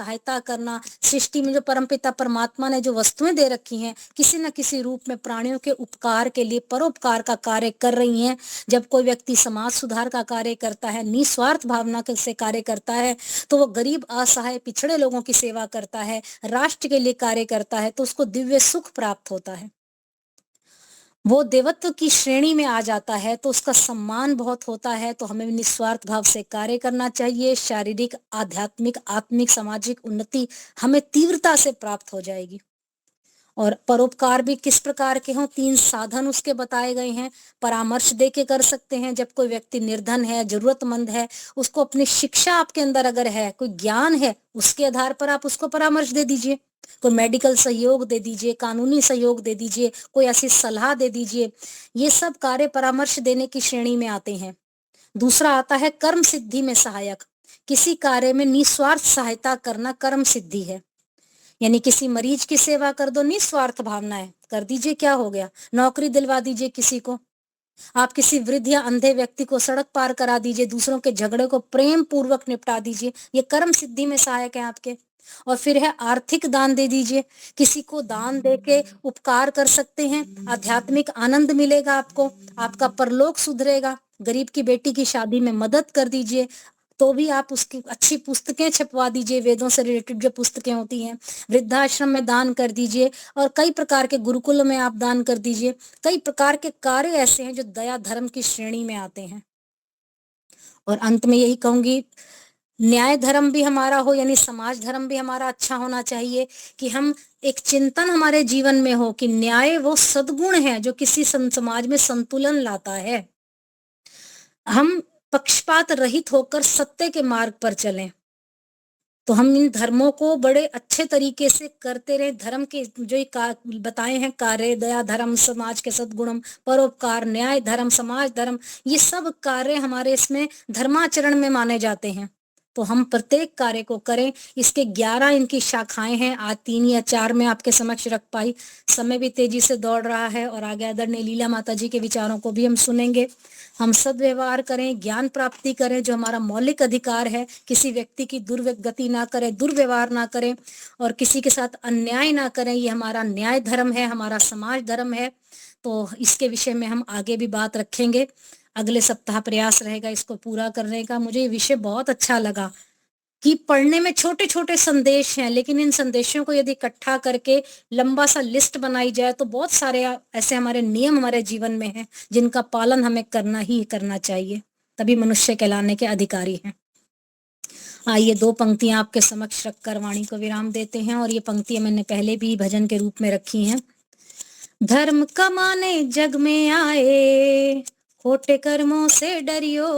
सहायता करना, सृष्टि में जो परमपिता परमात्मा ने जो वस्तुएं दे रखी हैं किसी न किसी रूप में प्राणियों के उपकार के लिए परोपकार का कार्य कर रही हैं। जब कोई व्यक्ति समाज सुधार का कार्य करता है, निस्वार्थ भावना से कार्य करता है, तो वो गरीब, असहाय, पिछड़े लोगों की सेवा करता है, राष्ट्र के लिए कार्य करता है, तो उसको दिव्य सुख प्राप्त होता है, वो देवत्व की श्रेणी में आ जाता है, तो उसका सम्मान बहुत होता है। तो हमें निस्वार्थ भाव से कार्य करना चाहिए। शारीरिक, आध्यात्मिक, आत्मिक, सामाजिक उन्नति हमें तीव्रता से प्राप्त हो जाएगी। और परोपकार भी किस प्रकार के हों, 3 साधन उसके बताए गए हैं। परामर्श दे के कर सकते हैं। जब कोई व्यक्ति निर्धन है, जरूरतमंद है, उसको अपनी शिक्षा आपके अंदर अगर है, कोई ज्ञान है, उसके आधार पर आप उसको परामर्श दे दीजिए। कोई मेडिकल सहयोग दे दीजिए, कानूनी सहयोग दे दीजिए, कोई ऐसी सलाह दे दीजिए। ये सब कार्य परामर्श देने की श्रेणी में आते हैं। दूसरा आता है कर्म सिद्धि में सहायक। किसी कार्य में निस्वार्थ सहायता करना कर्म सिद्धि है। यानी किसी मरीज की सेवा कर दो, निस्वार्थ भावना है, कर दीजिए, क्या हो गया। नौकरी दिलवा दीजिए किसी को, आप किसी वृद्ध या अंधे व्यक्ति को सड़क पार करा दीजिए, दूसरों के झगड़े को प्रेम पूर्वक निपटा दीजिए, ये कर्म सिद्धि में सहायक है आपके। और फिर है आर्थिक दान दे दीजिए, किसी को दान दे के उपकार कर सकते हैं, आध्यात्मिक आनंद मिलेगा आपको, आपका परलोक सुधरेगा। गरीब की बेटी की शादी में मदद कर दीजिए, तो भी आप उसकी अच्छी पुस्तकें छपवा दीजिए, वेदों से रिलेटेड जो पुस्तकें होती हैं। वृद्धाश्रम में दान कर दीजिए, और कई प्रकार के गुरुकुल में आप दान कर दीजिए। कई प्रकार के कार्य ऐसे हैं जो दया धर्म की श्रेणी में आते हैं। और अंत में यही कहूंगी, न्याय धर्म भी हमारा हो, यानी समाज धर्म भी हमारा अच्छा होना चाहिए, कि हम एक चिंतन हमारे जीवन में हो कि न्याय वो सद्गुण है जो किसी समाज में संतुलन लाता है। हम पक्षपात रहित होकर सत्य के मार्ग पर चलें। तो हम इन धर्मों को बड़े अच्छे तरीके से करते रहे। धर्म के जो बताए हैं कार्य, दया धर्म, समाज के सद्गुणम, परोपकार, न्याय धर्म, समाज धर्म, ये सब कार्य हमारे इसमें धर्माचरण में माने जाते हैं। तो हम प्रत्येक कार्य को करें। इसके 11 इनकी शाखाएं हैं। आज 3 या 4 में आपके समक्ष रख पाई। समय भी तेजी से दौड़ रहा है और आगे आदरणीय लीला माता जी के विचारों को भी हम सुनेंगे। हम सद्व्यवहार करें, ज्ञान प्राप्ति करें, जो हमारा मौलिक अधिकार है। किसी व्यक्ति की दुर्गति ना करें, दुर्व्यवहार ना करें, और किसी के साथ अन्याय ना करें। ये हमारा न्याय धर्म है, हमारा समाज धर्म है। तो इसके विषय में हम आगे भी बात रखेंगे। अगले सप्ताह प्रयास रहेगा इसको पूरा करने का। मुझे ये विषय बहुत अच्छा लगा कि पढ़ने में छोटे छोटे संदेश हैं, लेकिन इन संदेशों को यदि इकट्ठा करके लंबा सा लिस्ट बनाई जाए तो बहुत सारे ऐसे हमारे नियम हमारे जीवन में हैं जिनका पालन हमें करना ही करना चाहिए, तभी मनुष्य कहलाने के अधिकारी हैं। आइए 2 पंक्तियां आपके समक्ष रखकर वाणी को विराम देते हैं। और ये पंक्तियां मैंने पहले भी भजन के रूप में रखी हैं। धर्म कमाने जग में आए, खोटे कर्मों से डरियो,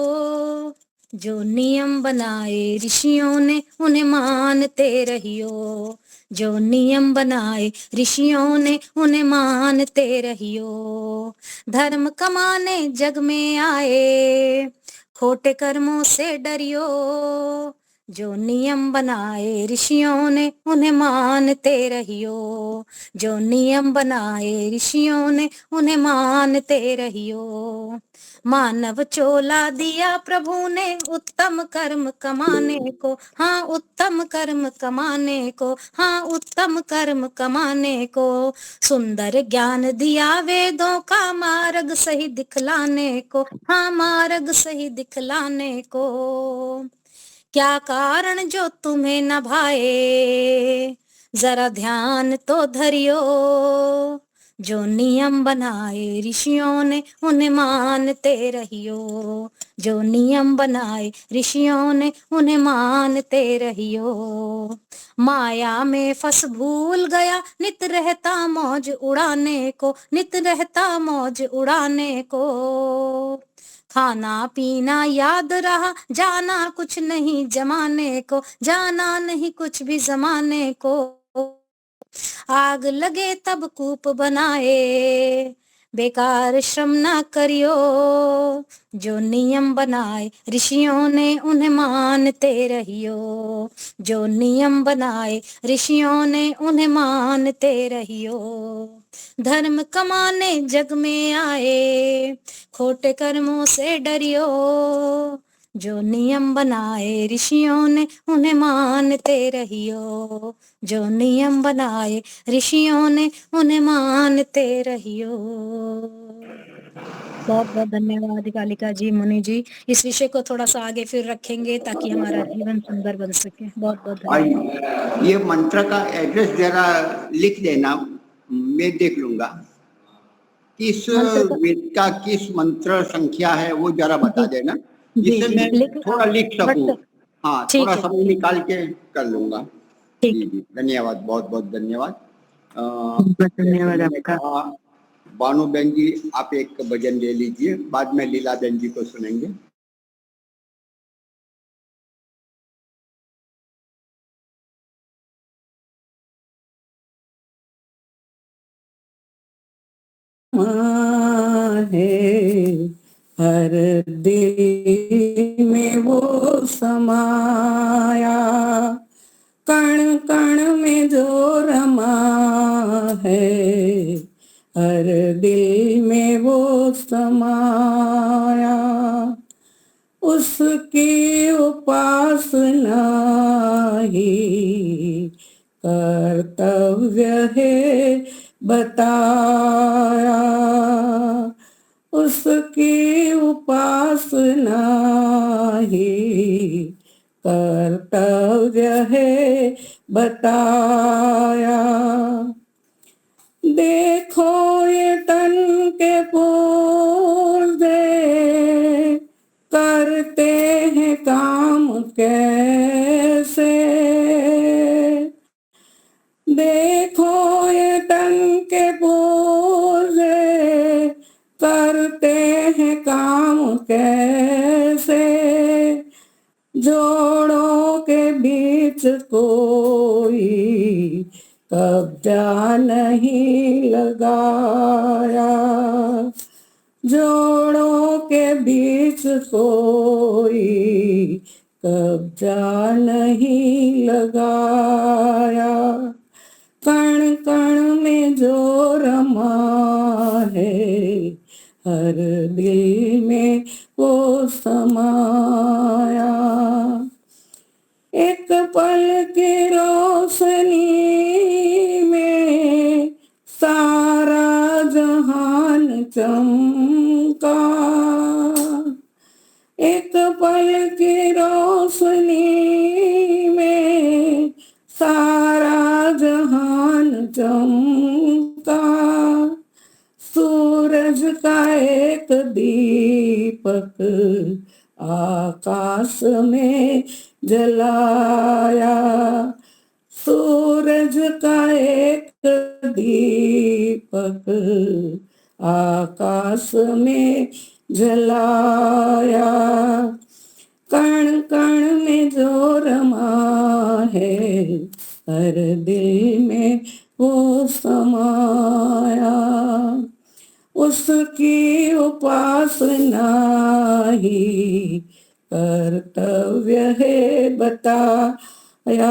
जो नियम बनाए ऋषियों ने उन्हें मानते रहियो, जो नियम बनाए ऋषियों ने उन्हें मानते रहियो। धर्म कमाने जग में आए, खोटे कर्मों से डरियो, जो नियम बनाए ऋषियों ने उन्हें मानते रहियो, जो नियम बनाए ऋषियों ने उन्हें मानते रहियो। मानव चोला दिया प्रभु ने उत्तम कर्म कमाने को, हाँ उत्तम कर्म कमाने को, हाँ उत्तम कर्म कमाने को। सुंदर ज्ञान दिया वेदों का मार्ग सही दिखलाने को, हाँ मार्ग सही दिखलाने को। क्या कारण जो तुम्हें न भाए, जरा ध्यान तो धरियो, जो नियम बनाए ऋषियों ने उन्हें मानते रहियो, जो नियम बनाए ऋषियों ने उन्हें मानते रहियो। माया में फंस भूल गया नित रहता मौज उड़ाने को, नित रहता मौज उड़ाने को। खाना पीना याद रहा, जाना कुछ नहीं जमाने को, जाना नहीं कुछ भी जमाने को। आग लगे तब कूप बनाए, बेकार श्रम ना करियो, जो नियम बनाए ऋषियों ने उन्हें मानते रहियो, जो नियम बनाए ऋषियों ने उन्हें मानते रहियो। धर्म कमाने जग में आए, खोटे कर्मों से डरियो, जो नियम बनाए ऋषियों ने उन्हें मानते रहियो, जो नियम बनाए ऋषियों ने उन्हें मानते रहियो। बहुत बहुत धन्यवाद कालिका जी, मुनि जी। इस विषय को थोड़ा सा आगे फिर रखेंगे ताकि हमारा जीवन सुंदर बन सके। बहुत बहुत धन्यवाद। और ये मंत्र का एड्रेस जरा लिख देना, मैं देख लूंगा। किस मंत्र का वेद का किस मंत्र संख्या है वो जरा बता जी देना, जी जिससे जी मैं थोड़ा लिख सकूं। बट हाँ, थोड़ा ठीक है समय निकाल के कर लूंगा। ठीक जी है। जी, धन्यवाद, बहुत बहुत धन्यवाद। जैसे धन्यवाद मैंने आपका। कहा, बानू बहन जी आप एक भजन ले लीजिए, बाद में लीला बहन जी को सुनेंगे। है हर दिल में वो समाया, कण कण में जो रमा है, हर दिल में वो समाया, उसकी उपासना ही कर्तव्य है बताया, उसकी उपासना ही कर्तव्य है बताया। देखो ये तन के पुर्जे करते हैं काम कैसे, देखो ये तन के पुर्जे करते हैं काम कैसे, जोड़ों के बीच कोई कब्जा नहीं लगाया, जोड़ों के बीच कोई कब्जा नहीं लगाया, कण कण में जो रमा है, हर दिल में वो समाया, एक पल की रोशनी में सारा जहान चमका, एक पल की रोशनी में सारा जहान चमका, सूरज का एक दीपक आकाश में जलाया, सूरज का एक दीपक आकाश में जलाया, कण कण में जो रमा है, हर दिल में वो समाया, उसकी उपासना ही कर्तव्य है बताया,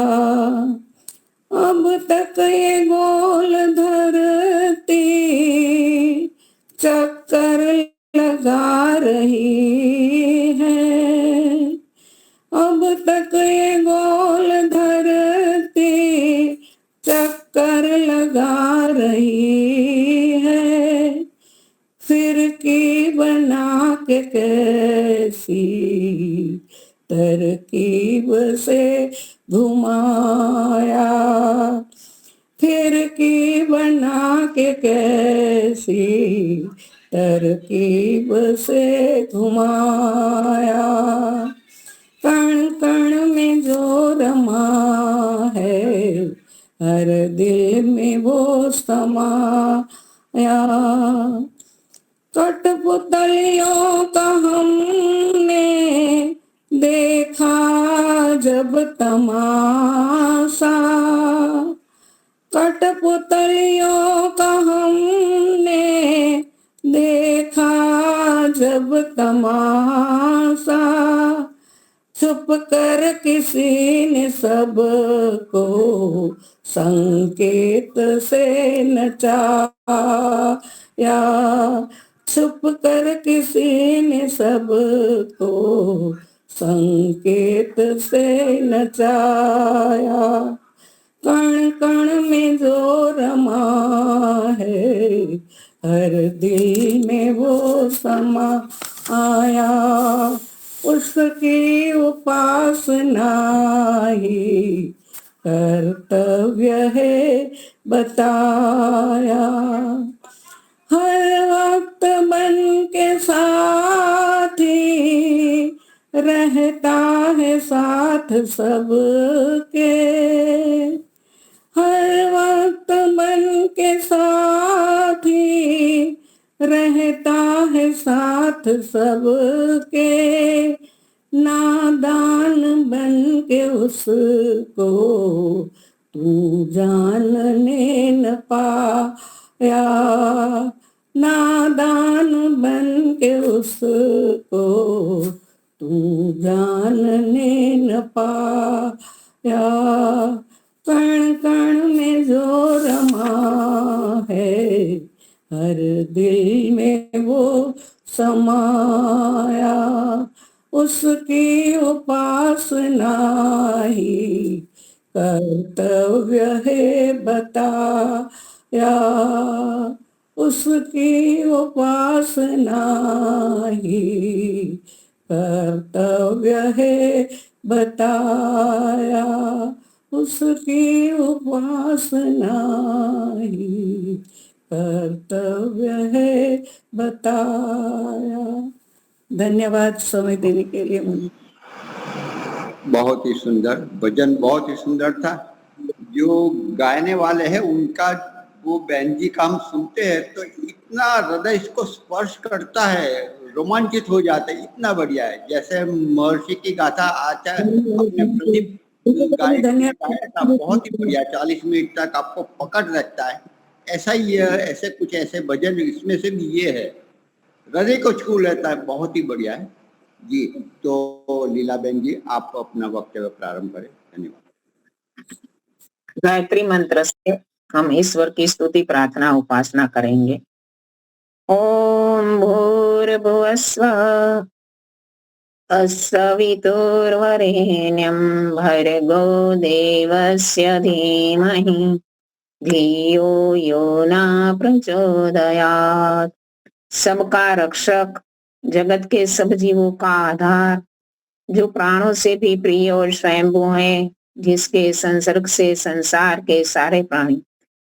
अब तक ये गोल धरती चक्कर लगा रही है, अब तक ये गोल धरती चक्कर लगा रही है, फिर की बना के कैसी तरकीब से घुमाया, फिर की बना के कैसी तरकीब से घुमाया, कण कण में जो रमा है, हर दिल में वो समाया, कठपुतलियों का हमने देखा जब तमाशा, कठपुतलियों का हमने देखा जब तमाशा, छुप कर किसी ने सबको संकेत से नचाया, छुप कर किसी ने सबको संकेत से नचाया। कण कण में जो रमा है, हर दिल में वो समा आया। उसकी उपासना ही कर्तव्य है बताया। हर वक्त मन के साथी रहता है साथ सबके। हर वक्त मन के साथी रहता है साथ सबके। नादान बन के उसको तू जानने न पाया। नादान बन के उसको तू जानने न पाया। कण कण में जो रमा है, हर दिल में वो समाया। उसकी उपासना ही कर्तव्य है बताया। उसकी उपासना ही कर्तव्य है बताया। उसकी उपासना ही कर्तव्य है बताया। धन्यवाद समय देने के लिए मुझे। बहुत ही सुंदर भजन, बहुत ही सुंदर था। जो गाने वाले हैं उनका वो बहन जी का हम सुनते हैं तो इतना हृदय इसको स्पर्श करता है, रोमांचित हो जाते हैं, इतना बढ़िया है। जैसे महर्षि की गाथा आचार्य अपने प्रदीप गाया था, बहुत ही बढ़िया, 40 मिनट तक आपको पकड़ रखता है। ऐसा ही है, ऐसे कुछ ऐसे भजन इसमें से भी ये है, हृदय को छू लेता है, बहुत ही बढ़िया है जी। तो लीला बहन जी आप अपना वक्तव्य प्रारंभ करें। धन्यवाद। गायत्री मंत्र से हम ईश्वर की स्तुति प्रार्थना उपासना करेंगे। ओम भूर्भुवस्वः अस्सवितुर्वरेण्यं भर्गो देवस्य धीमहि धियो यो न प्रचोदयात्। सबका रक्षक, जगत के सब जीवों का आधार, जो प्राणों से भी प्रिय और स्वयंभू है, जिसके संसर्ग से संसार के सारे प्राणी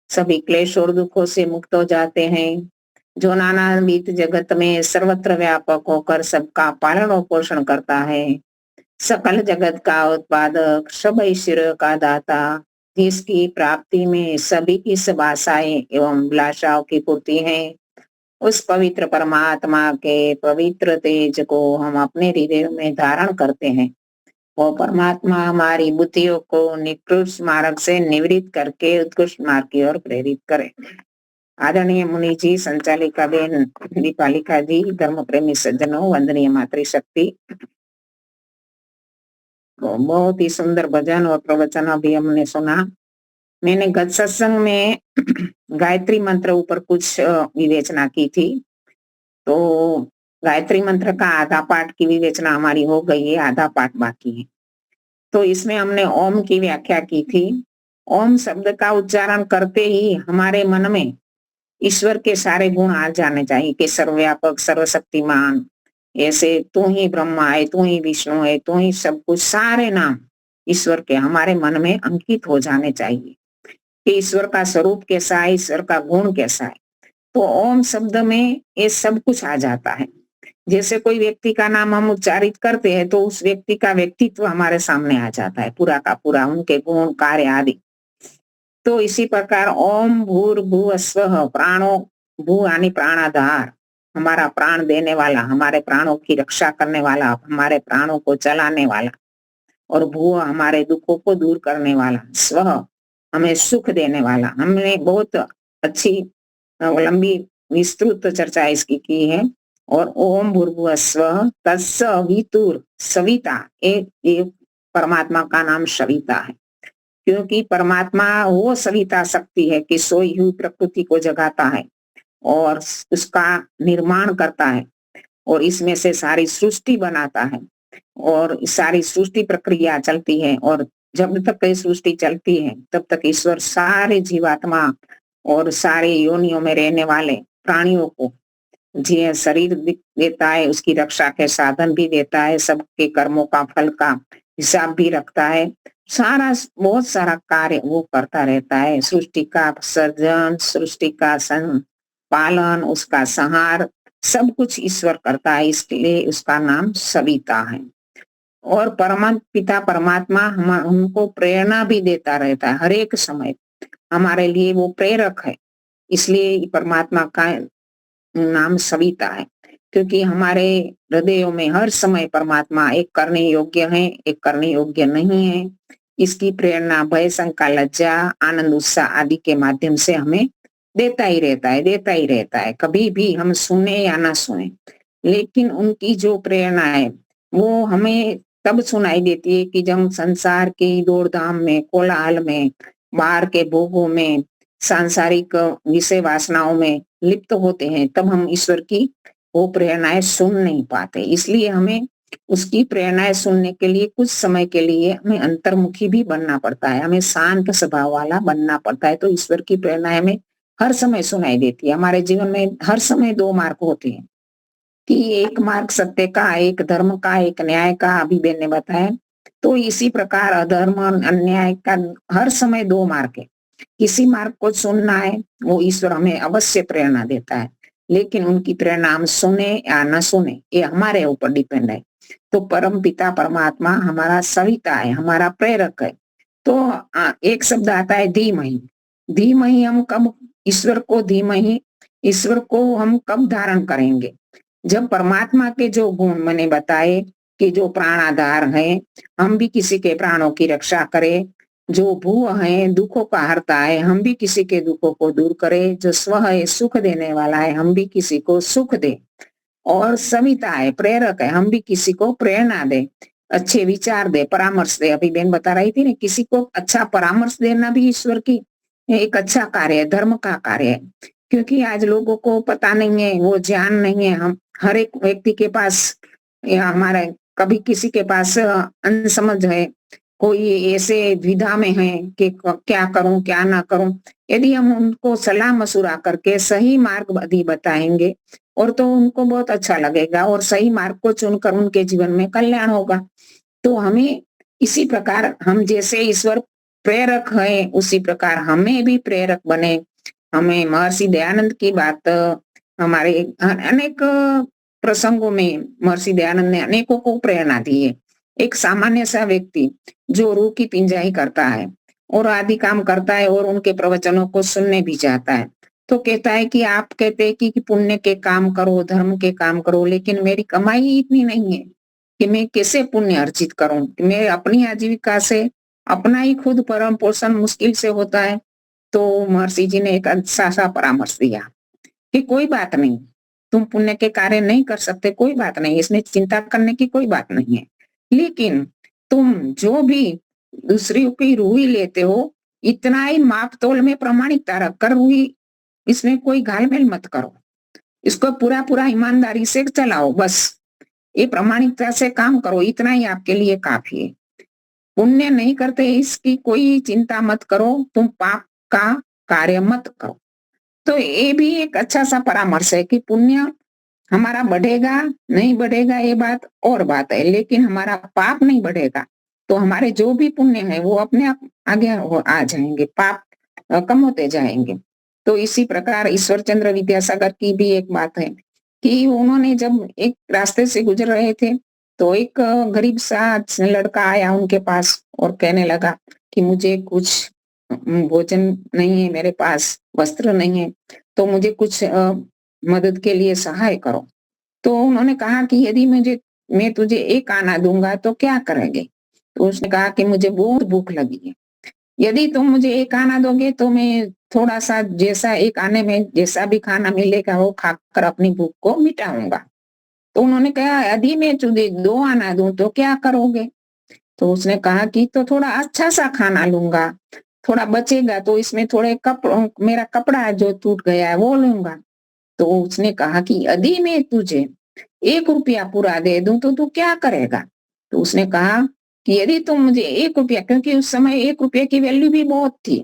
सभी क्लेश और दुखों से मुक्त हो जाते हैं, जो नानाविध जगत में सर्वत्र व्यापक होकर सबका पालन और पोषण करता है, सकल जगत का उत्पादक, सब ऐश्वर्य का दाता, जिसकी प्राप्ति में सभी की सब आशाएं एवं अभिलाषाओं की पूर्ति है, उस पवित्र परमात्मा के पवित्र तेज को हम अपने हृदय में धारण करते हैं। वो परमात्मा हमारी बुद्धियों को निकृष्ट मार्ग से निवृत्त करके उत्कृष्ट मार्ग की ओर प्रेरित करे। आदरणीय मुनि जी, संचालिका बेन दीपालिका जी, धर्म प्रेमी सज्जनों, वंदनीय मातृशक्ति, बहुत ही सुंदर भजन और प्रवचन अभी हमने सुना। मैंने गत सत्संग में गायत्री मंत्र ऊपर कुछ विवेचना की थी, तो गायत्री मंत्र का आधा पाठ की विवेचना हमारी हो गई है, आधा पाठ बाकी है। तो इसमें हमने ओम की व्याख्या की थी। ओम शब्द का उच्चारण करते ही हमारे मन में ईश्वर के सारे गुण आ जाने चाहिए कि सर्वव्यापक, सर्वशक्तिमान, ऐसे तू ही ब्रह्मा है, तू ही विष्णु है, तू ही सब कुछ, सारे नाम ईश्वर के हमारे मन में अंकित हो जाने चाहिए कि ईश्वर का स्वरूप कैसा है, ईश्वर का गुण कैसा है। तो ओम शब्द में ये सब कुछ आ जाता है। जैसे कोई व्यक्ति का नाम हम उच्चारित करते हैं तो उस व्यक्ति का व्यक्तित्व हमारे सामने आ जाता है, पूरा का पूरा, उनके गुण, कार्य आदि। तो इसी प्रकार ओम भूर्भुवः स्वः, प्राणों, भू यानी प्राणाधार, हमारा प्राण देने वाला, हमारे प्राणों की रक्षा करने वाला, हमारे प्राणों को चलाने वाला, और भू हमारे दुखों को दूर करने वाला, स्व हमें सुख देने वाला। हमने बहुत अच्छी लंबी विस्तृत चर्चा इसकी की है। और ओम भूर्भुवः स्वः तत्सवितुर, सविता, एक परमात्मा का नाम सविता है, क्योंकि परमात्मा वो सविता शक्ति है कि सोई हुई प्रकृति को जगाता है और उसका निर्माण करता है और इसमें से सारी सृष्टि बनाता है और सारी सृष्टि प्रक्रिया चलती है, और जब तक ये सृष्टि चलती है तब तक ईश्वर सारे जीवात्मा और सारे योनियों में रहने वाले प्राणियों को जी शरीर देता है, उसकी रक्षा के साधन भी देता है, सबके कर्मों का फल का हिसाब भी रखता है। सारा बहुत सारा कार्य वो करता रहता है, सृष्टि का सर्जन, सृष्टि का पालन, उसका संहार, सब कुछ ईश्वर करता है। इसलिए उसका नाम सविता है। और पिता परमात्मा हमको प्रेरणा भी देता रहता है हर एक समय, हमारे लिए वो प्रेरक है। इसलिए परमात्मा का नाम सविता है, क्योंकि हमारे हृदयों में हर समय परमात्मा एक करने योग्य है, एक करने योग्य नहीं है। इसकी प्रेरणा भय, शंका, लज्जा, आनंद, उत्साह आदि के माध्यम से हमें देता ही रहता है, देता ही रहता है। कभी भी हम सुने या ना सुने, लेकिन उनकी जो प्रेरणा है वो हमें तब सुनाई देती है कि जब हम संसार की दौड़-धाम में, कोलाहल में, बाहर के भोगों में, सांसारिक विषय वासनाओं में लिप्त होते हैं, तब हम ईश्वर की वो प्रेरणाएं सुन नहीं पाते। इसलिए हमें उसकी प्रेरणाएं सुनने के लिए कुछ समय के लिए हमें अंतर्मुखी भी बनना पड़ता है, हमें शांत स्वभाव वाला बनना पड़ता है। तो ईश्वर की प्रेरणाएं हमें हर समय सुनाई देती है। हमारे जीवन में हर समय दो मार्ग होते हैं कि एक मार्ग सत्य का, एक धर्म का, एक न्याय का, अभी बेन ने बताया। तो इसी प्रकार अधर्म, अन्याय का हर समय दो मार्ग है। किसी मार्ग को चुनना है, वो ईश्वर हमें अवश्य प्रेरणा देता है, लेकिन उनकी प्रेरणा हम सुने या न सुने ये हमारे ऊपर डिपेंड है। तो परम पिता परमात्मा हमारा सविता है, हमारा प्रेरक है। तो एक शब्द आता है धीमहि। धीमहि हम कब ईश्वर को हम कब धारण करेंगे? जब परमात्मा के जो गुण मैंने बताए कि जो प्राणाधार है, हम भी किसी के प्राणों की रक्षा करें, जो भू है दुखों का हरता है, हम भी किसी के दुखों को दूर करें, जो स्व है सुख देने वाला है, हम भी किसी को सुख दे, और सविता है प्रेरक है, हम भी किसी को प्रेरणा दे, अच्छे विचार दे, परामर्श दे। अभी बहन बता रही थी ना, किसी को अच्छा परामर्श देना भी ईश्वर की एक अच्छा कार्य है, धर्म का कार्य है। क्योंकि आज लोगों को पता नहीं है, वो ज्ञान नहीं है। हम हर एक व्यक्ति के पास या हमारे कभी किसी के पास अनसमझ है, कोई ऐसे द्विधा में है कि क्या करूं क्या ना करूं। यदि हम उनको सलाह मशुरा करके सही मार्ग यदि बताएंगे और तो उनको बहुत अच्छा लगेगा और सही मार्ग को चुनकर उनके जीवन में कल्याण होगा। तो हमें इसी प्रकार हम जैसे ईश्वर प्रेरक है, उसी प्रकार हमें भी प्रेरक बने। हमें महर्षि दयानंद की बात हमारे अनेक प्रसंगों में महर्षि दयानंद ने अनेकों को प्रेरणा दी है। एक सामान्य सा व्यक्ति जो रूह की पिंजाई करता है और आदि काम करता है और उनके प्रवचनों को सुनने भी जाता है, तो कहता है कि आप कहते हैं कि पुण्य के काम करो, धर्म के काम करो, लेकिन मेरी कमाई ही इतनी नहीं है कि मैं कैसे पुण्य अर्जित करूं। मैं अपनी आजीविका से अपना ही खुद भरण पोषण मुश्किल से होता है। तो महर्षि जी ने एक अच्छा सा परामर्श दिया कि कोई बात नहीं, तुम पुण्य के कार्य नहीं कर सकते, कोई बात नहीं, इसमें चिंता करने की कोई बात नहीं है, लेकिन तुम जो भी दूसरी की रूही लेते हो, इतना ही माप तोल में प्रामाणिकता रखकर रूही, इसमें कोई घालमेल मत करो, इसको पूरा पूरा ईमानदारी से चलाओ, बस ये प्रामाणिकता से काम करो, इतना ही आपके लिए काफी है। पुण्य नहीं करते इसकी कोई चिंता मत करो, तुम पाप का कार्य मत करो। तो ये भी एक अच्छा सा परामर्श है कि पुण्य हमारा बढ़ेगा नहीं बढ़ेगा ये बात और बात है, लेकिन हमारा पाप नहीं बढ़ेगा तो हमारे जो भी पुण्य है वो अपने आप आगे आ जाएंगे, पाप कम होते जाएंगे। तो इसी प्रकार ईश्वर चंद्र विद्यासागर की भी एक बात है कि उन्होंने जब एक रास्ते से गुजर रहे थे तो एक गरीब सा लड़का आया उनके पास और कहने लगा कि मुझे कुछ भोजन नहीं है मेरे पास, वस्त्र नहीं है, तो मुझे कुछ मदद के लिए सहाय करो। तो उन्होंने कहा कि यदि मैं तुझे एक आना दूंगा तो क्या करेंगे? तो उसने कहा कि मुझे बहुत भूख लगी है, यदि तुम मुझे एक आना दोगे तो मैं थोड़ा सा जैसा एक आने में जैसा भी खाना मिलेगा वो खाकर अपनी भूख को मिटाऊंगा। तो उन्होंने कहा यदि मैं तुझे 2 आना दूं तो क्या करोगे? तो उसने कहा कि तो थोड़ा अच्छा सा खाना लूंगा, थोड़ा बचेगा तो इसमें थोड़े मेरा कपड़ा जो टूट गया है वो लूंगा। तो उसने कहा कि यदि मैं तुझे 1 रुपया पूरा दे दूं तो तू क्या करेगा? तो उसने कहा कि यदि तुम मुझे 1 रुपया, क्योंकि उस समय 1 रुपये की वैल्यू भी बहुत थी,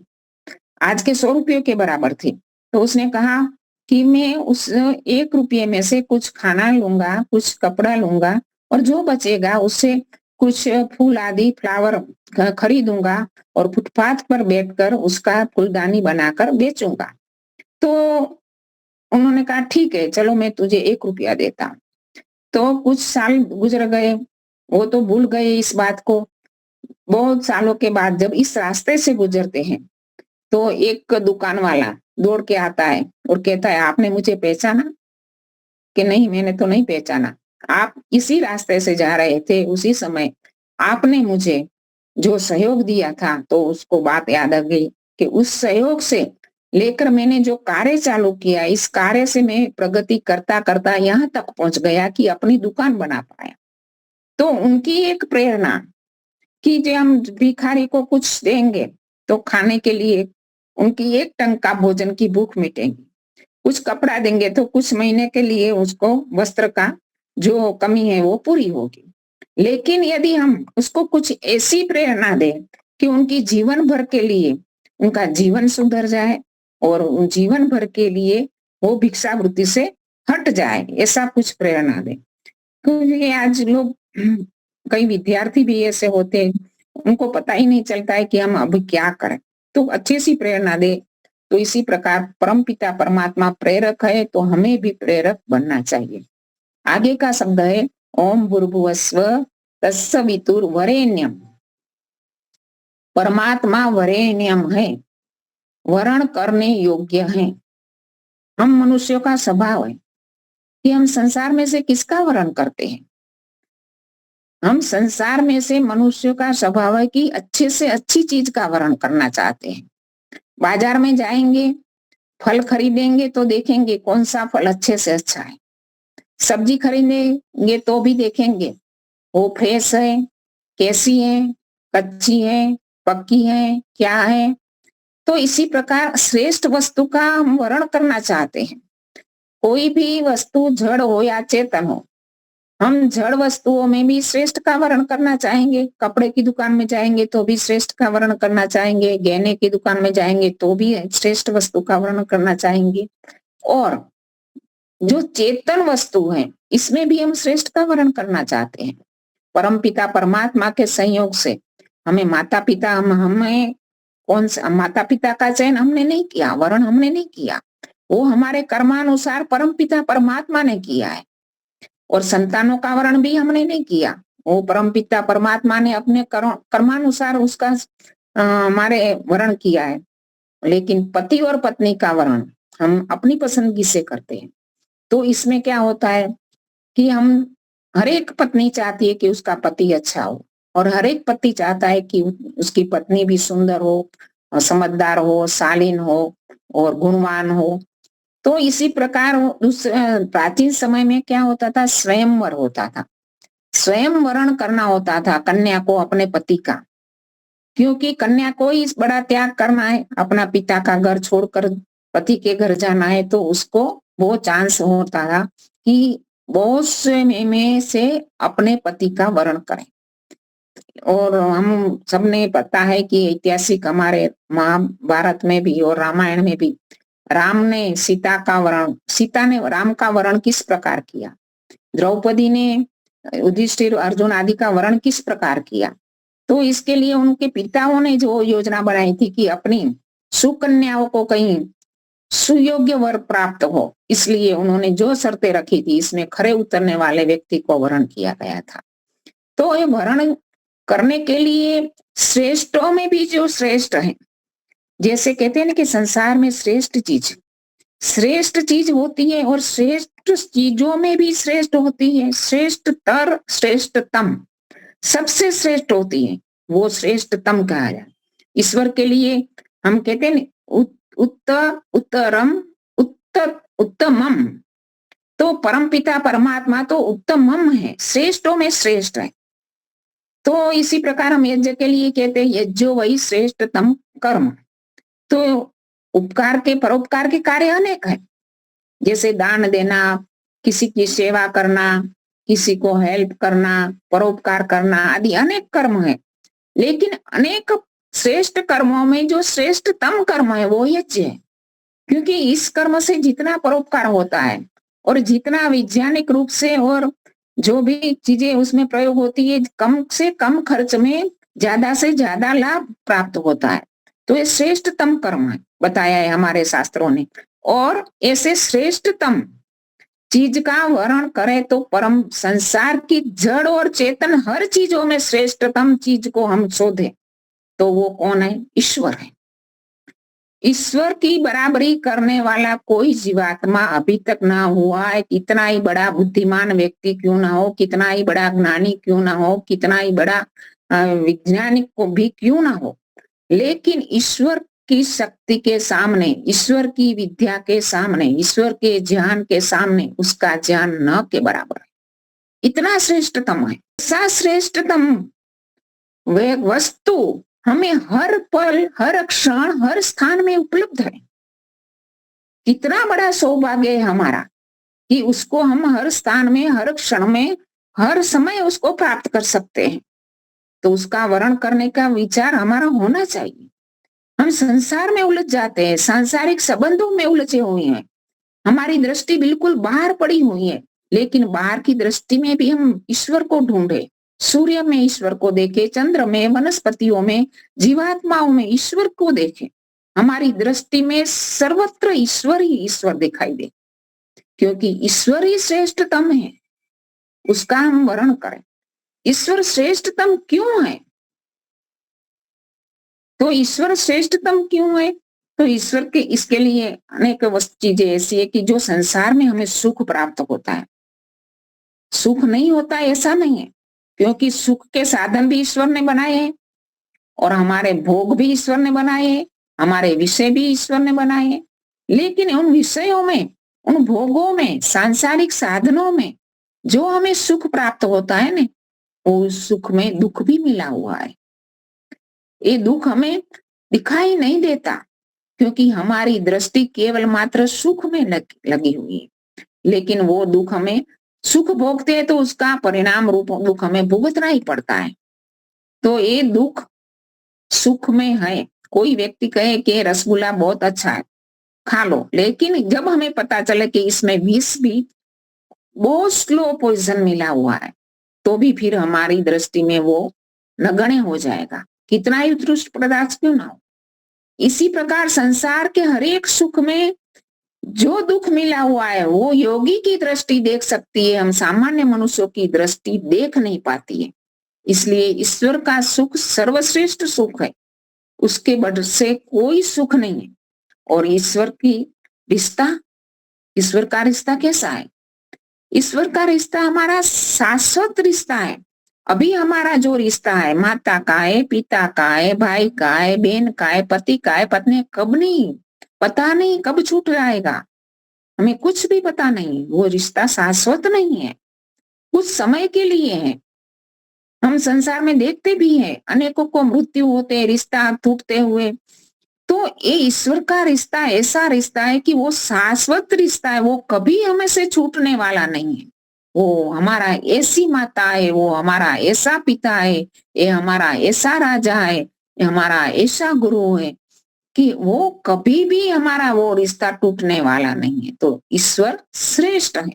आज के 100 रुपयों के बराबर थी। तो उसने कहा कि मैं उस 1 रुपये में से कुछ खाना लूँगा, कुछ कपड़ा लूँगा और जो बचेगा उससे कुछ फूल आदि फ्लावर खरीदूँगा और फुटपाथ पर बैठकर उसका फूलदानी बनाकर बेचूँगा। तो उन्होंने कहा ठीक है, चलो मैं तुझे 1 रुपया देता हूँ। तो कुछ साल गुज़र गए, वो तो भूल गए इस बात को। बहुत सालों के बाद जब इस रास्ते से गुज़रते हैं, तो एक दुकान वाला दौड़ के आता है और कहता है, "आपने मुझे पहचाना?" कि नहीं, मैंने तो नहीं पहचाना। आप इसी रास्ते से जा रहे थे, उसी समय आपने मुझे जो सहयोग दिया था, तो उसको बात याद आ गई कि उस सहयोग से लेकर मैंने जो कार्य चालू किया, इस कार्य से मैं प्रगति करता-करता यहाँ तक पहुँच गया कि अपनी दुकान बना पाया। तो उनकी एक प्रेरणा कि जो हम भिखारी को कुछ देंगे, तो खाने के लिए उनकी 1 टंक का भोजन की भूख मिटेगी। कुछ कपड़ा देंगे तो कुछ महीने के लिए उसको वस्त्र का जो कमी है वो पूरी होगी। लेकिन यदि हम उसको कुछ ऐसी प्रेरणा दें कि उनकी जीवन भर के लिए उनका जीवन सुधर जाए और उन जीवन भर के लिए वो भिक्षावृत्ति से हट जाए, ऐसा कुछ प्रेरणा दें। क्योंकि आज लोग कई विद्यार्थी भी ऐसे होते हैं, उनको पता ही नहीं चलता है कि हम अभी क्या करें। तो अच्छी सी प्रेरणा दें। तो इसी प्रकार परमपिता परमात्मा प्रेरक है, तो हमें भी प्रेरक बनना चाहिए। आगे का शब्द है ओम भूर्भुवस्सुः तत्सवितुर्वरेण्यम। परमात्मा वरेण्यम है, वरण करने योग्य है। हम मनुष्यों का स्वभाव है कि हम संसार में से किसका वरण करते हैं? हम संसार में से मनुष्यों का स्वभाव है कि अच्छे से अच्छी चीज का वरण करना चाहते हैं। बाजार में जाएंगे, फल खरीदेंगे तो देखेंगे कौन सा फल अच्छे से अच्छा है। सब्जी खरीदेंगे तो भी देखेंगे वो फ्रेश है, कैसी है, कच्ची है, पक्की है, क्या है। तो इसी प्रकार श्रेष्ठ वस्तु का हम वर्ण करना चाहते हैं। कोई भी वस्तु जड़ हो या चेतन हो, हम जड़ वस्तुओं में भी श्रेष्ठ का वर्ण करना चाहेंगे। कपड़े की दुकान में जाएंगे तो भी श्रेष्ठ का वर्ण करना चाहेंगे, गहने की दुकान में जाएंगे तो भी श्रेष्ठ वस्तु का वर्ण करना चाहेंगे। और जो चेतन वस्तु है, इसमें भी हम श्रेष्ठ का वर्ण करना चाहते हैं। परमपिता परमात्मा के संयोग से हमें माता पिता हमें कौन सा माता पिता का चयन हमने नहीं किया, वर्ण हमने नहीं किया, वो हमारे कर्मानुसार परमपिता परमात्मा ने किया है। और संतानों का वर्ण भी हमने नहीं किया, वो परमपिता परमात्मा ने अपने कर्मानुसार उसका हमारे वर्ण किया है। लेकिन पति और पत्नी का वर्ण हम अपनी पसंदगी से करते हैं। तो इसमें क्या होता है कि हम हर एक पत्नी चाहती है कि उसका पति अच्छा हो और हर एक पति चाहता है कि उसकी पत्नी भी सुंदर हो, समझदार हो, शालीन हो और गुणवान हो। तो इसी प्रकार उस प्राचीन समय में क्या होता था, स्वयंवर होता था। स्वयंवरण करना होता था कन्या को अपने पति का, क्योंकि कन्या को ही बड़ा त्याग करना है, अपना पिता का घर छोड़कर पति के घर जाना है। तो उसको वो चांस होता था कि बहुत में से अपने पति का वर्ण करें। और हम सबने पता है कि ऐतिहासिक हमारे महाभारत में भी और रामायण में भी राम ने सीता ने राम का वर्ण किस प्रकार किया, द्रौपदी ने युधिष्ठिर अर्जुन आदि का वर्ण किस प्रकार किया। तो इसके लिए उनके पिताओं ने जो योजना बनाई थी कि अपनी सुकन्याओं को कहीं सुयोग्य वर प्राप्त हो, इसलिए उन्होंने जो शर्तें रखी थी, इसमें खरे उतरने वाले व्यक्ति को वरण किया गया था। तो ये वरण करने के लिए श्रेष्ठों में भी जो श्रेष्ठ है, जैसे कहते हैं ना कि संसार में श्रेष्ठ चीज होती है और श्रेष्ठ चीजों में भी श्रेष्ठ होती है। श्रेष्ठतर श्रेष्ठतम सबसे श्रेष्ठ होती है, वो श्रेष्ठतम कहा जाए। ईश्वर के लिए हम कहते हैं उत्तरम उत्तमम, तो परमपिता परमात्मा तो उत्तमम है, श्रेष्ठों में श्रेष्ठ है। तो इसी प्रकार हम यज्ञ के लिए कहते हैं यज्ञो वही श्रेष्ठतम कर्म। तो उपकार के परोपकार के कार्य अनेक है, जैसे दान देना, किसी की सेवा करना, किसी को हेल्प करना, परोपकार करना आदि अनेक कर्म है। लेकिन अनेक श्रेष्ठ कर्मों में जो श्रेष्ठतम कर्म है वो यज्ञ है, क्योंकि इस कर्म से जितना परोपकार होता है और जितना वैज्ञानिक रूप से और जो भी चीजें उसमें प्रयोग होती है, कम से कम खर्च में ज्यादा से ज्यादा लाभ प्राप्त होता है। तो ये श्रेष्ठतम कर्म है, बताया है हमारे शास्त्रों ने। और ऐसे श्रेष्ठतम चीज का वर्णन करें तो परम संसार की जड़ और चेतन हर चीजों में श्रेष्ठतम चीज को हम शोधे तो वो कौन है? ईश्वर है। ईश्वर की बराबरी करने वाला कोई जीवात्मा अभी तक ना हुआ है। कितना ही बड़ा बुद्धिमान व्यक्ति क्यों ना हो, कितना ही बड़ा ज्ञानी क्यों ना हो, कितना ही बड़ा वैज्ञानिक को भी क्यों ना हो, लेकिन ईश्वर की शक्ति के सामने, ईश्वर की विद्या के सामने, ईश्वर के ज्ञान के सामने उसका ज्ञान न के बराबर है। इतना श्रेष्ठतम है। ऐसा श्रेष्ठतम वस्तु हमें हर पल, हर क्षण, हर स्थान में उपलब्ध है। कितना बड़ा सौभाग्य है हमारा कि उसको हम हर स्थान में, हर क्षण में, हर समय उसको प्राप्त कर सकते हैं। तो उसका वर्णन करने का विचार हमारा होना चाहिए। हम संसार में उलझ जाते हैं, सांसारिक संबंधों में उलझे हुए हैं, हमारी दृष्टि बिल्कुल बाहर पड़ी हुई है, लेकिन बाहर की दृष्टि में भी हम ईश्वर को ढूंढे। सूर्य में ईश्वर को देखे, चंद्र में, वनस्पतियों में, जीवात्माओं में ईश्वर को देखे। हमारी दृष्टि में सर्वत्र ईश्वर ही ईश्वर दिखाई दे, क्योंकि ईश्वर ही श्रेष्ठतम है। उसका हम वर्णन करें। ईश्वर श्रेष्ठतम क्यों है? तो ईश्वर श्रेष्ठतम क्यों है? तो ईश्वर के इसके लिए अनेक चीजें ऐसी है कि जो संसार में हमें सुख प्राप्त होता है, सुख नहीं होता ऐसा नहीं है, क्योंकि सुख के साधन भी ईश्वर ने बनाए हैं और हमारे भोग भी ईश्वर ने बनाए हैं, हमारे विषय भी ईश्वर ने बनाए हैं। लेकिन उन विषयों में, उन भोगों में, सांसारिक साधनों में जो हमें सुख प्राप्त होता है ना, उस सुख में दुख भी मिला हुआ है। ये दुख हमें दिखाई नहीं देता, क्योंकि हमारी दृष्टि केवल मात्र सुख में लगी हुई है। लेकिन वो दुख हमें, सुख भोगते हैं तो उसका परिणाम रूप दुख हमें भुगतना ही पड़ता है। तो ये दुख सुख में है। कोई व्यक्ति कहे कि रसगुल्ला बहुत अच्छा है, खा लो, लेकिन जब हमें पता चले कि इसमें विष भी, बहुत स्लो पॉइजन मिला हुआ है, तो भी फिर हमारी दृष्टि में वो नगण्य हो जाएगा, कितना ही उत्कृष्ट पदार्थ क्यों ना हो। इसी प्रकार संसार के हर एक सुख में जो दुख मिला हुआ है वो योगी की दृष्टि देख सकती है, हम सामान्य मनुष्यों की दृष्टि देख नहीं पाती है। इसलिए ईश्वर का सुख सर्वश्रेष्ठ सुख है, उसके बढ़ से कोई सुख नहीं है। और ईश्वर की रिश्ता, ईश्वर का रिश्ता कैसा है? ईश्वर का रिश्ता हमारा शाश्वत रिश्ता है। अभी हमारा जो रिश्ता है, माता का है, पिता का है, भाई का है, बहन का है, पति का है, पत्नी, कब नहीं, पता नहीं कब छूट जाएगा, हमें कुछ भी पता नहीं। वो रिश्ता शाश्वत नहीं है, कुछ समय के लिए है। हम संसार में देखते भी हैं, अनेकों को मृत्यु होते, रिश्ता टूटते हुए। तो ये ईश्वर का रिश्ता ऐसा रिश्ता है कि वो शाश्वत रिश्ता है, वो कभी हमें से छूटने वाला नहीं है। वो हमारा ऐसी माता है, वो हमारा ऐसा पिता है, ये हमारा ऐसा राजा है, ये हमारा ऐसा गुरु है कि वो कभी भी हमारा वो रिश्ता टूटने वाला नहीं है। तो ईश्वर श्रेष्ठ है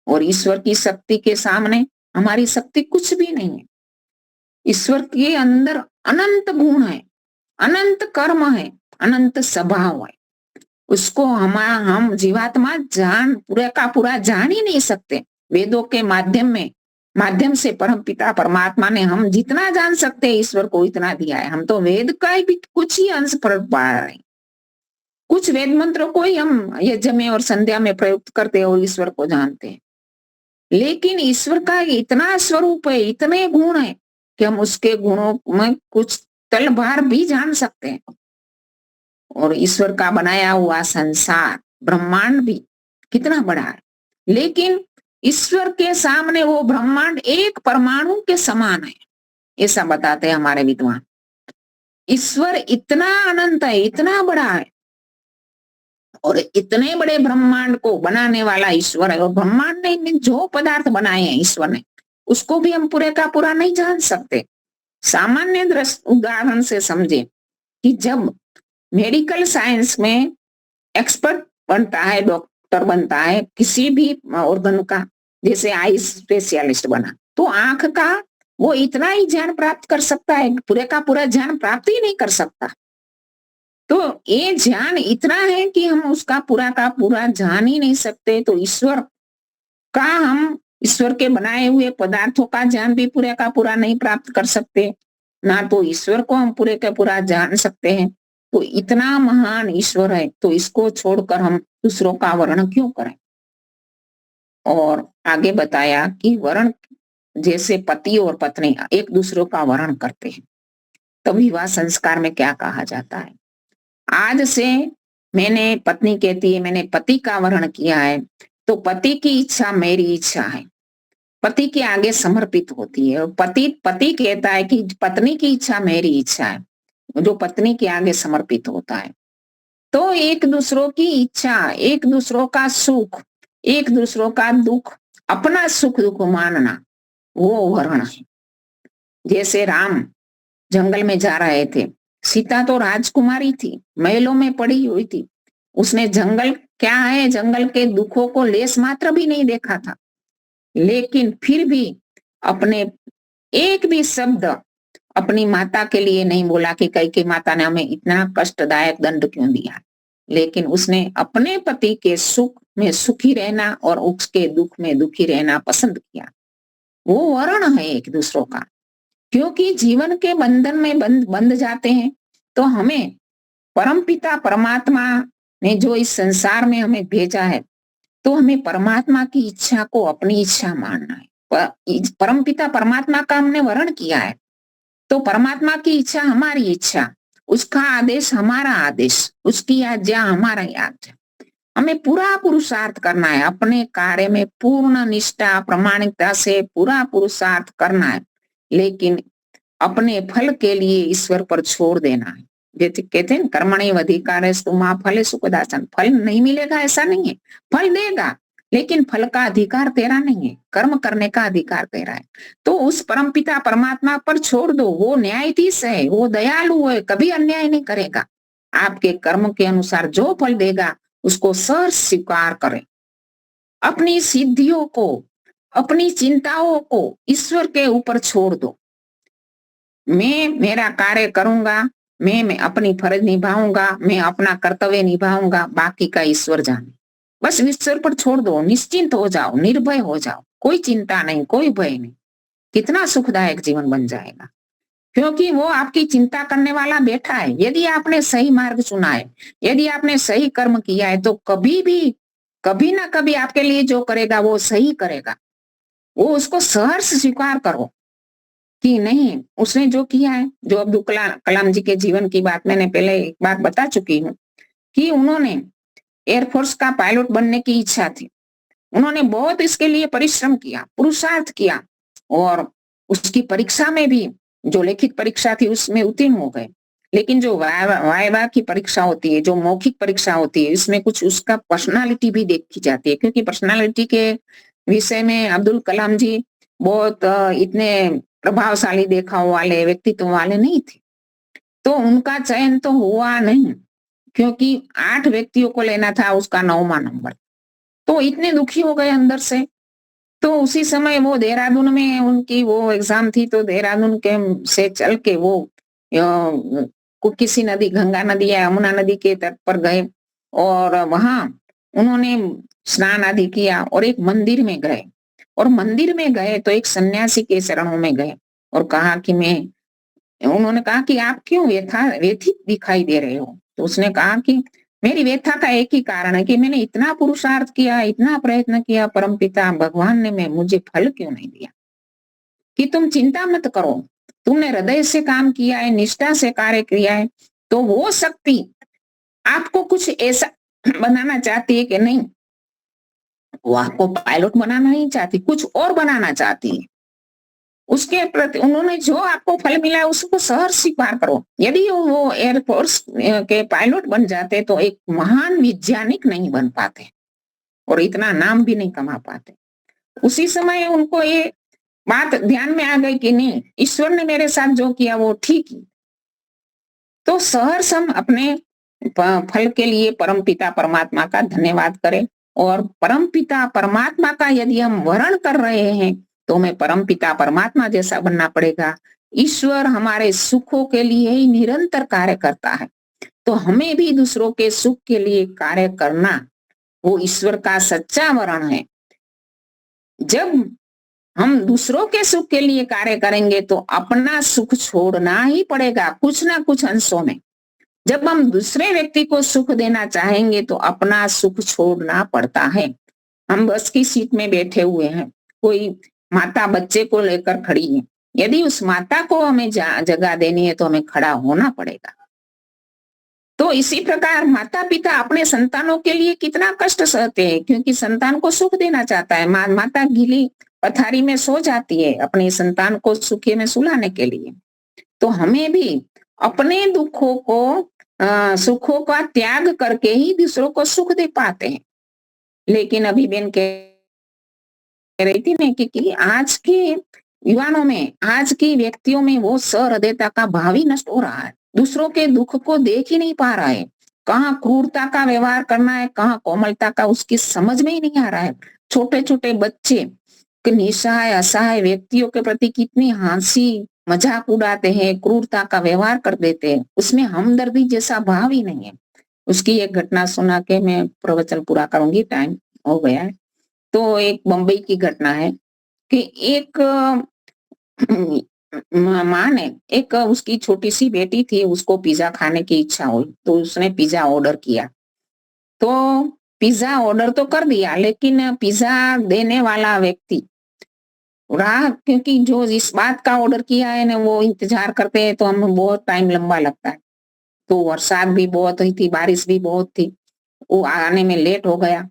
और ईश्वर की शक्ति के सामने हमारी शक्ति कुछ भी नहीं है। ईश्वर के अंदर अनंत गुण है, अनंत कर्म है, अनंत स्वभाव है। उसको हम जीवात्मा पूरा का पूरा जान ही नहीं सकते। वेदों के माध्यम से परम पिता परमात्मा ने हम जितना जान सकते हैं ईश्वर को इतना दिया है। हम तो वेद का भी कुछ ही अंश पढ़ पा रहे हैं, कुछ वेद मंत्रों को ही हम यज्ञ में और संध्या में प्रयुक्त करते हैं और ईश्वर को जानते हैं। लेकिन ईश्वर का इतना स्वरूप है, इतने गुण है कि हम उसके गुणों में कुछ तल भर भी जान सकते हैं। और ईश्वर का बनाया हुआ संसार, ब्रह्मांड भी कितना बड़ा है, लेकिन ईश्वर के सामने वो ब्रह्मांड एक परमाणु के समान है, ऐसा बताते हैं हमारे विद्वान। ईश्वर इतना अनंत है, इतना बड़ा है, और इतने बड़े ब्रह्मांड को बनाने वाला ईश्वर है, और ब्रह्मांड ने जो पदार्थ बनाए हैं ईश्वर ने, उसको भी हम पूरे का पूरा नहीं जान सकते। सामान्य उदाहरण से समझे कि जब मेडिकल साइंस में एक्सपर्ट बनता है, डॉक्टर बनता है किसी भी ऑर्गन का, जैसे आई स्पेशलिस्ट बना, तो आंख का वो इतना ही ज्ञान प्राप्त कर सकता है, पूरे का पूरा ज्ञान प्राप्त ही नहीं कर सकता। तो ये ज्ञान इतना है कि हम उसका पूरा का पूरा जान ही नहीं सकते। तो ईश्वर का हम ईश्वर के बनाए हुए पदार्थों का ज्ञान भी पूरे का पूरा नहीं प्राप्त कर सकते, ना तो ईश्वर को हम पूरे का पूरा जान सकते हैं। तो इतना महान ईश्वर है, तो इसको छोड़कर हम दूसरों का वर्णन क्यों करें। और आगे बताया कि वर्ण जैसे पति और पत्नी एक दूसरों का वर्णन करते हैं, तो विवाह संस्कार में क्या कहा जाता है, आज से मैंने, पत्नी कहती है मैंने पति का वर्ण किया है, तो पति की इच्छा मेरी इच्छा है, पति के आगे समर्पित होती है। और पति कहता है कि पत्नी की इच्छा मेरी इच्छा है, जो पत्नी के आगे समर्पित होता है। तो एक दूसरों की इच्छा, एक दूसरों का सुख, एक दूसरों का दुख, अपना सुख दुख मानना, वो वर्ण है। जैसे राम जंगल में जा रहे थे, सीता तो राजकुमारी थी, महलों में पड़ी हुई थी, उसने जंगल क्या है, जंगल के दुखों को लेस मात्र भी नहीं देखा था, लेकिन फिर भी अपने एक भी शब्द अपनी माता के लिए नहीं बोला कि कैकेयी माता ने हमें इतना कष्टदायक दंड क्यों दिया, लेकिन उसने अपने पति के सुख में सुखी रहना और उसके दुख में दुखी रहना पसंद किया। वो वर्ण है एक दूसरों का, क्योंकि जीवन के बंधन में बंध जाते हैं। तो हमें परमपिता परमात्मा ने जो इस संसार में हमें भेजा है, तो हमें परमात्मा की इच्छा को अपनी इच्छा मानना है। परमपिता परमात्मा का हमने वर्ण किया है, तो परमात्मा की इच्छा हमारी इच्छा, उसका आदेश हमारा आदेश, उसकी आज्ञा हमारा आज्ञा। हमें पूरा पुरुषार्थ करना है, अपने कार्य में पूर्ण निष्ठा प्रामाणिकता से पूरा पुरुषार्थ करना है, लेकिन अपने फल के लिए ईश्वर पर छोड़ देना है। जैसे कहते हैं कर्मण्येव अधिकारस्तु मा फलेषु कदाचन, फल नहीं मिलेगा ऐसा नहीं है, फल देगा, लेकिन फल का अधिकार तेरा नहीं है, कर्म करने का अधिकार तेरा है। तो उस परमपिता परमात्मा पर छोड़ दो, वो न्यायाधीश है, वो दयालु है, कभी अन्याय नहीं करेगा। आपके कर्म के अनुसार जो फल देगा उसको सहर्ष स्वीकार करें। अपनी सिद्धियों को, अपनी चिंताओं को ईश्वर के ऊपर छोड़ दो। मैं मेरा कार्य करूंगा, मैं अपनी फर्ज निभाऊंगा, मैं अपना कर्तव्य निभाऊंगा, बाकी का ईश्वर जाने। बस ईश्वर पर छोड़ दो, निश्चिंत हो जाओ, निर्भय हो जाओ, कोई चिंता नहीं, कोई भय नहीं। कितना सुखदायक जीवन बन जाएगा, क्योंकि वो आपकी चिंता करने वाला बैठा है। यदि आपने सही मार्ग चुना है, यदि आपने सही कर्म किया है, तो कभी ना कभी आपके लिए जो करेगा वो सही करेगा। वो उसको सहर्ष स्वीकार करो कि नहीं, उसने जो किया है। जो अब्दुल कलाम जी के जीवन की बात मैंने पहले एक बार बता चुकी हूँ कि उन्होंने एयरफोर्स का पायलट बनने की इच्छा थी, उन्होंने बहुत इसके लिए परिश्रम किया, पुरुषार्थ किया, और उसकी परीक्षा में भी, जो लिखित परीक्षा थी उसमें उत्तीर्ण हो गए। लेकिन जो वाइवा की परीक्षा होती है, जो मौखिक परीक्षा होती है, इसमें कुछ उसका पर्सनालिटी भी देखी जाती है, क्योंकि पर्सनालिटी के विषय में अब्दुल कलाम जी बहुत इतने प्रभावशाली देखा वाले व्यक्तित्व वाले नहीं थे। तो उनका चयन तो हुआ नहीं, क्योंकि 8 व्यक्तियों को लेना था, उसका 9वां नंबर। तो इतने दुखी हो गए अंदर से। तो उसी समय वो देहरादून में उनकी वो एग्जाम थी, तो देहरादून के से चल के वो किसी नदी, गंगा नदी या यमुना नदी के तट पर गए, और वहां उन्होंने स्नान आदि किया, और एक मंदिर में गए, और मंदिर में गए तो एक सन्यासी के चरणों में गए और कहा कि उन्होंने कहा कि आप क्यों व्यथित दिखाई दे रहे हो। तो उसने कहा कि मेरी व्यथा का एक ही कारण है कि मैंने इतना पुरुषार्थ किया, इतना प्रयत्न किया, परमपिता भगवान ने मुझे फल क्यों नहीं दिया। कि तुम चिंता मत करो, तुमने हृदय से काम किया है, निष्ठा से कार्य किया है, तो वो शक्ति आपको कुछ ऐसा बनाना चाहती है कि नहीं, वो आपको पायलट बनाना नहीं चाहती, कुछ और बनाना चाहती है। उसके प्रति उन्होंने जो आपको फल मिला है उसको सहर्ष स्वीकार करो। यदि वो एयरफोर्स के पायलट बन जाते तो एक महान वैज्ञानिक नहीं बन पाते और इतना नाम भी नहीं कमा पाते। उसी समय उनको ये बात ध्यान में आ गई कि नहीं, ईश्वर ने मेरे साथ जो किया वो ठीक ही। तो सहर्ष हम अपने फल के लिए परमपिता परमात्मा का धन्यवाद करें और परमपिता परमात्मा का यदि हम वर्ण कर रहे हैं तो हमें परमपिता परमात्मा जैसा बनना पड़ेगा। ईश्वर हमारे सुखों के लिए ही निरंतर कार्य करता है, तो हमें भी दूसरों के सुख के लिए कार्य करना वो ईश्वर का सच्चा वर्ण है। जब हम दूसरों के सुख के लिए कार्य करेंगे तो अपना सुख छोड़ना ही पड़ेगा कुछ ना कुछ अंशों में। जब हम दूसरे व्यक्ति को सुख देना चाहेंगे तो अपना सुख छोड़ना पड़ता है। हम बस की सीट में बैठे हुए हैं, कोई माता बच्चे को लेकर खड़ी है, यदि उस माता को हमें जगह देनी है तो हमें खड़ा होना पड़ेगा। तो इसी प्रकार माता पिता अपने संतानों के लिए कितना कष्ट सहते हैं, क्योंकि संतान को सुख देना चाहता है। माता गीली पथारी में सो जाती है अपने संतान को सुखे में सुलाने के लिए। तो हमें भी अपने दुखों को सुखों का त्याग करके ही दूसरों को सुख दे पाते हैं। लेकिन अभी बहन कह रही थी ना कि आज के युवाओं में, आज की व्यक्तियों में वो सहृदयता का भाव ही नष्ट हो रहा है। दूसरों के दुख को देख ही नहीं पा रहा है, कहाँ क्रूरता का व्यवहार करना है, कहाँ कोमलता का, उसकी समझ में ही नहीं आ रहा है। छोटे छोटे बच्चे निस्सहाय असहाय व्यक्तियों के प्रति कितनी हंसी मजाक उड़ाते हैं, क्रूरता का व्यवहार कर देते हैं, उसमें हमदर्दी जैसा भाव ही नहीं है। उसकी एक घटना सुना के मैं प्रवचन पूरा करूंगी, टाइम हो गया है। तो एक बम्बई की घटना है कि एक माँ ने, एक उसकी छोटी सी बेटी थी, उसको पिज्जा खाने की इच्छा हुई तो उसने पिज्जा ऑर्डर किया। तो पिज्जा ऑर्डर तो कर दिया, लेकिन पिज्जा देने वाला व्यक्ति रहा, क्योंकि जो इस बात का ऑर्डर किया है ना वो इंतजार करते हैं तो हमें बहुत टाइम लंबा लगता है। तो बरसात भी बहुत हुई थी, बारिश भी बहुत थी, वो आने में लेट हो गया।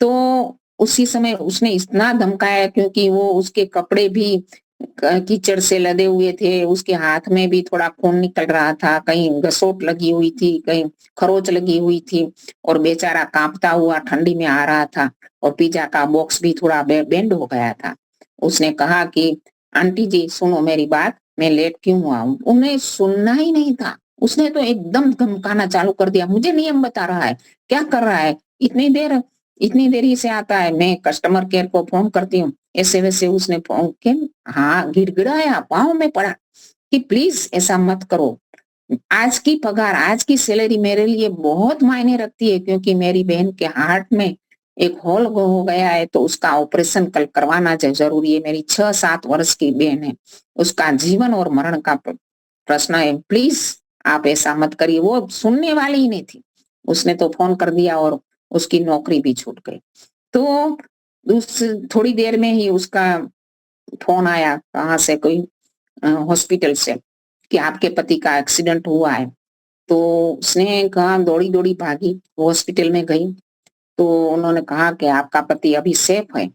तो उसी समय उसने इतना धमकाया, क्योंकि वो उसके कपड़े भी कीचड़ से लदे हुए थे, उसके हाथ में भी थोड़ा खून निकल रहा था, कहीं घसोट लगी हुई थी, कहीं खरोच लगी हुई थी, और बेचारा कांपता हुआ ठंडी में आ रहा था, और पिज्जा का बॉक्स भी थोड़ा बेंड हो गया था। उसने कहा कि आंटी जी सुनो मेरी बात, मैं लेट क्यों हुआ हूँ। उन्हें सुनना ही नहीं था, उसने तो एकदम धमकाना चालू कर दिया, मुझे नियम बता रहा है, क्या कर रहा है, इतनी देरी से आता है, मैं कस्टमर केयर को फोन करती हूँ। ऐसे वैसे उसने फोन के हाँ गिड़गिड़ाया, पाँव में पड़ा कि प्लीज ऐसा मत करो। आज की पगार, आज की सैलरी मेरे लिए बहुत मायने रखती है, क्योंकि मेरी बहन के हार्ट में एक होल हो गया है, तो उसका ऑपरेशन कल करवाना जरूरी है। मेरी 6-7 वर्ष की बहन है, उसका जीवन और मरण का प्रश्न है, प्लीज आप ऐसा मत करिए। वो सुनने वाली ही नहीं थी, उसने तो फोन कर दिया और उसकी नौकरी भी छूट गई। तो उस थोड़ी देर में ही उसका फोन आया, कहाँ से, कोई हॉस्पिटल से, कि आपके पति का एक्सीडेंट हुआ है। तो उसने कहा, दौड़ी दौड़ी भागी, हॉस्पिटल में गई, तो उन्होंने कहा कि आपका पति अभी सेफ है।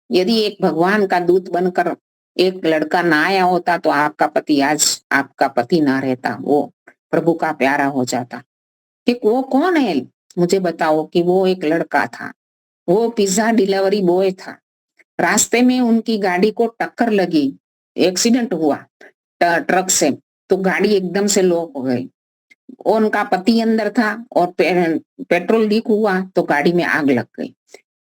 यदि एक भगवान का दूत बनकर एक लड़का ना आया होता तो आपका पति आज आपका पति ना रहता, वो प्रभु का प्यारा हो जाता। कि वो कौन है मुझे बताओ। कि वो एक लड़का था, वो पिज्जा डिलीवरी बॉय था। रास्ते में उनकी गाड़ी को टक्कर लगी, एक्सीडेंट हुआ ट्रक से, तो गाड़ी एकदम से लॉक हो गई। उनका पति अंदर था और पेट्रोल लीक हुआ तो गाड़ी में आग लग गई।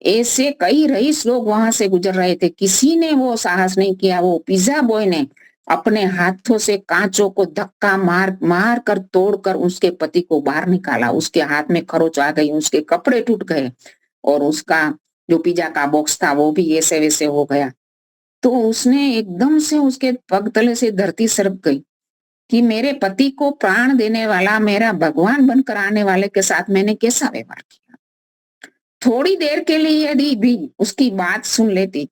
ऐसे कई रईस लोग वहां से गुजर रहे थे, किसी ने वो साहस नहीं किया। वो पिज्जा बॉय ने अपने हाथों से कांचों को धक्का मार मार कर तोड़कर उसके पति को बाहर निकाला। उसके हाथ में खरोच आ गई, उसके कपड़े टूट गए, और उसका जो पिज्जा का बॉक्स था वो भी ऐसे वैसे हो गया। तो उसने एकदम से, उसके पग तले से धरती सरक गई कि मेरे पति को प्राण देने वाला, मेरा भगवान बनकर आने वाले के साथ मैंने कैसा व्यवहार किया। थोड़ी देर के लिए यदि भी उसकी बात सुन लेती,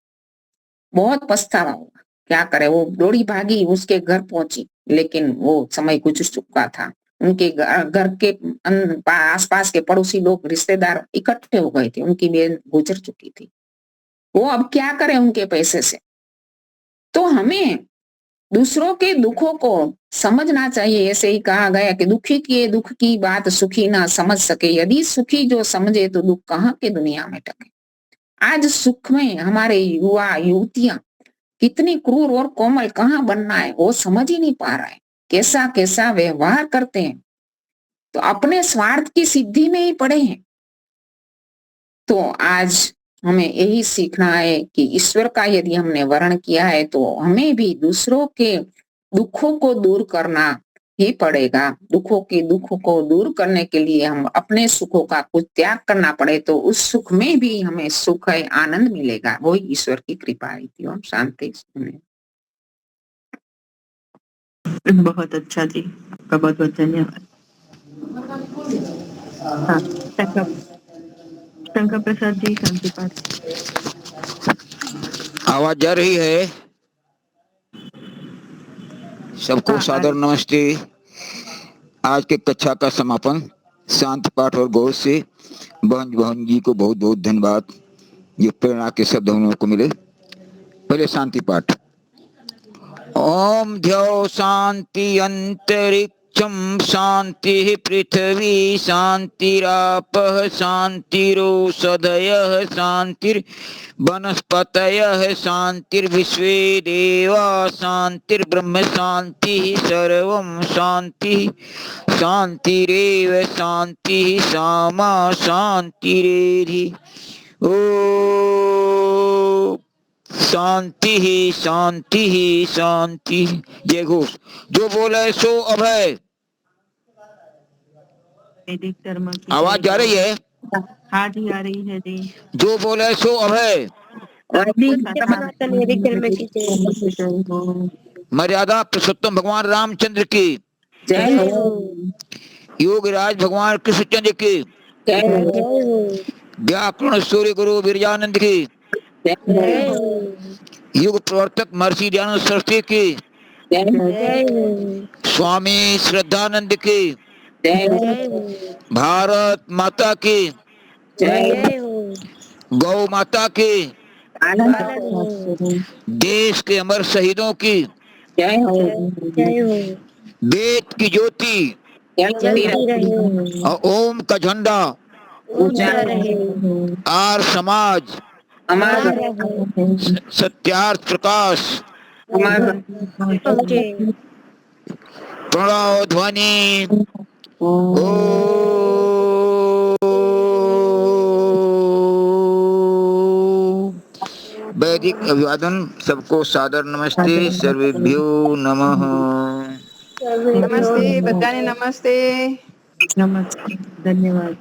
बहुत पछतावा होगा। क्या करे, वो दौड़ी भागी, उसके घर पहुंची, लेकिन वो समय गुजर चुका था। उनके घर के आसपास के पड़ोसी लोग, रिश्तेदार इकट्ठे हो गए थे, उनकी बहन गुजर चुकी थी। वो अब क्या करे उनके पैसे से। तो हमें दूसरों के दुखों को समझना चाहिए। ऐसे ही कहा गया कि दुखी के दुख की बात सुखी ना समझ सके, यदि सुखी जो समझे तो दुख कहाँ के दुनिया में टके। आज सुख में हमारे युवा युवतियां कितनी क्रूर और कोमल कहाँ बनना है वो समझ ही नहीं पा रहा है, कैसा कैसा व्यवहार करते हैं, तो अपने स्वार्थ की सिद्धि में ही पड़े हैं। तो आज हमें यही सीखना है कि ईश्वर का यदि हमने वर्ण किया है तो हमें भी दूसरों के दुखों को दूर करना ही पड़ेगा। दुखों को दूर करने के लिए हम अपने सुखों का कुछ त्याग करना पड़े तो उस सुख में भी हमें सुख है, आनंद मिलेगा। वो ईश्वर की कृपा है। ओम शांति। बहुत अच्छा जी, आपका बहुत बहुत धन्यवाद। हाँ, शंकर प्रसाद जी, शांति पाठ। आवाज जा रही है? सबको हाँ, सादर नमस्ते। आज के कक्षा का समापन शांति पाठ और गौर से बहन जी को बहुत बहुत धन्यवाद। ये प्रेरणा के शब्द हम लोगों को मिले। पहले शांति पाठ। ओम ध्यो शांति अंतरिक्षम शांति पृथ्वी शांतिरापः शांतिरोषधयः शांतिर्वनस्पतयः शांतिर्विश्वे देवा शांतिर्ब्रह्म शांतिः सर्वं शांतिः शांतिरेव शांतिः सामा शांतिरेधि। ओ शांति ही शांति ही शांति। जय घोष। जो बोले सो अभय। वैदिक धर्म की आवाज जा रही है? हाँ जी, आ रही है जी। जो बोले सो अभय। मर्यादा पुरुषोत्तम भगवान रामचंद्र की जय हो। योगराज भगवान कृष्णचंद्र की जय हो। व्याकरण सूर्य गुरु बिरजानंद की जय हो। युग प्रवर्तक महर्षि दयानंद सरस्वती की जय हो। स्वामी श्रद्धानंद की जय हो। भारत माता की जय हो। गौ माता की आनंद हो। देश के अमर शहीदों की जय हो। जय हो। वेद की ज्योति जलती रहे। और ओम का झंडा ऊंचा रहे। आर समाज अमर सत्यार्थ प्रकाश अमर प्रणव ध्वनि वैदिक अभिवादन। सबको सादर नमस्ते। सर्वेभ्यो नमः। नमस्ते बधाने, नमस्ते। नमस्ते, धन्यवाद।